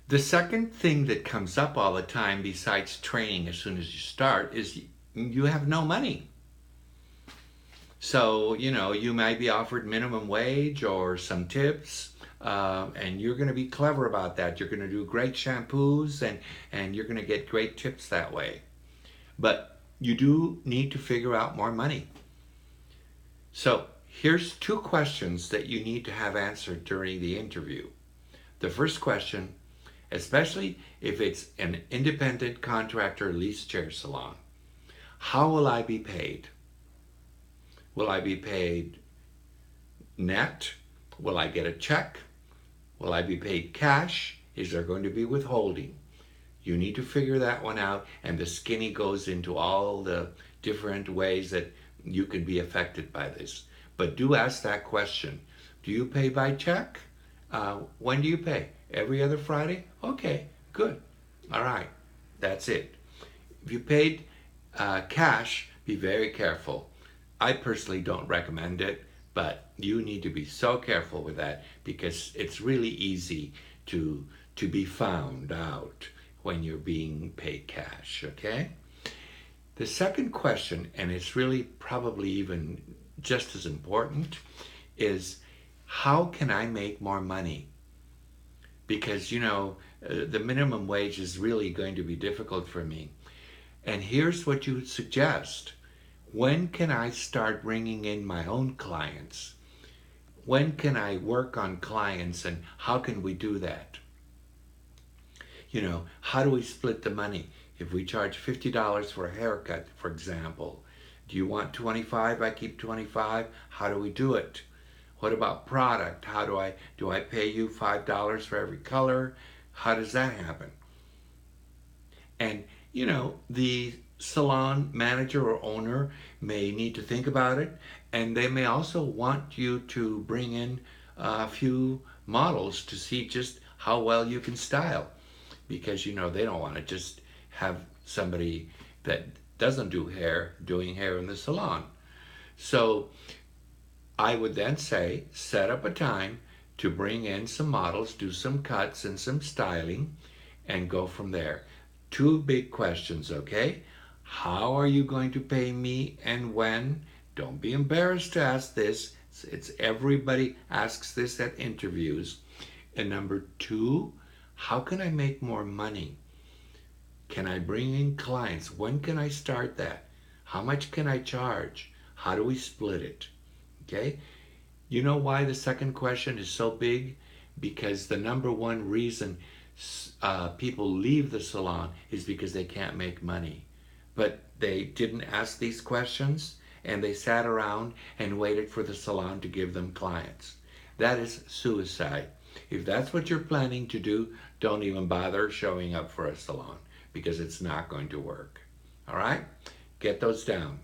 The second thing that comes up all the time, besides training as soon as you start, is you have no money. So, you might be offered minimum wage or some tips, and you're going to be clever about that. You're going to do great shampoos, and you're going to get great tips that way. But you do need to figure out more money. So, here's two questions that you need to have answered during the interview. The first question, especially if it's an independent contractor lease chair salon, how will I be paid? Will I be paid net? Will I get a check? Will I be paid cash? Is there going to be withholding? You need to figure that one out, and the skinny goes into all the different ways that you can be affected by this. But do ask that question. Do you pay by check? When do you pay? Every other Friday? Okay, good. All right, that's it. If you paid cash, be very careful. I personally don't recommend it, but you need to be so careful with that because it's really easy to be found out when you're being paid cash, okay? The second question, and it's really probably even just as important, is how can I make more money? Because, the minimum wage is really going to be difficult for me. And here's what you would suggest. When can I start bringing in my own clients? When can I work on clients and how can we do that? How do we split the money? If we charge $50 for a haircut, for example, do you want 25? I keep 25. How do we do it? What about product? How do I pay you $5 for every color? How does that happen? And the salon manager or owner may need to think about it, and they may also want you to bring in a few models to see just how well you can style, because they don't want to just have somebody that doesn't do hair doing hair in the salon. So I would then say set up a time to bring in some models, do some cuts and some styling, and go from there. Two big questions, okay? How are you going to pay me and when? Don't be embarrassed to ask this. It's everybody asks this at interviews. And number two, how can I make more money? Can I bring in clients? When can I start that? How much can I charge? How do we split it? Okay? You know why the second question is so big? Because the number one reason people leave the salon is because they can't make money. But they didn't ask these questions and they sat around and waited for the salon to give them clients. That is suicide. If that's what you're planning to do, don't even bother showing up for a salon because it's not going to work. All right? Get those down.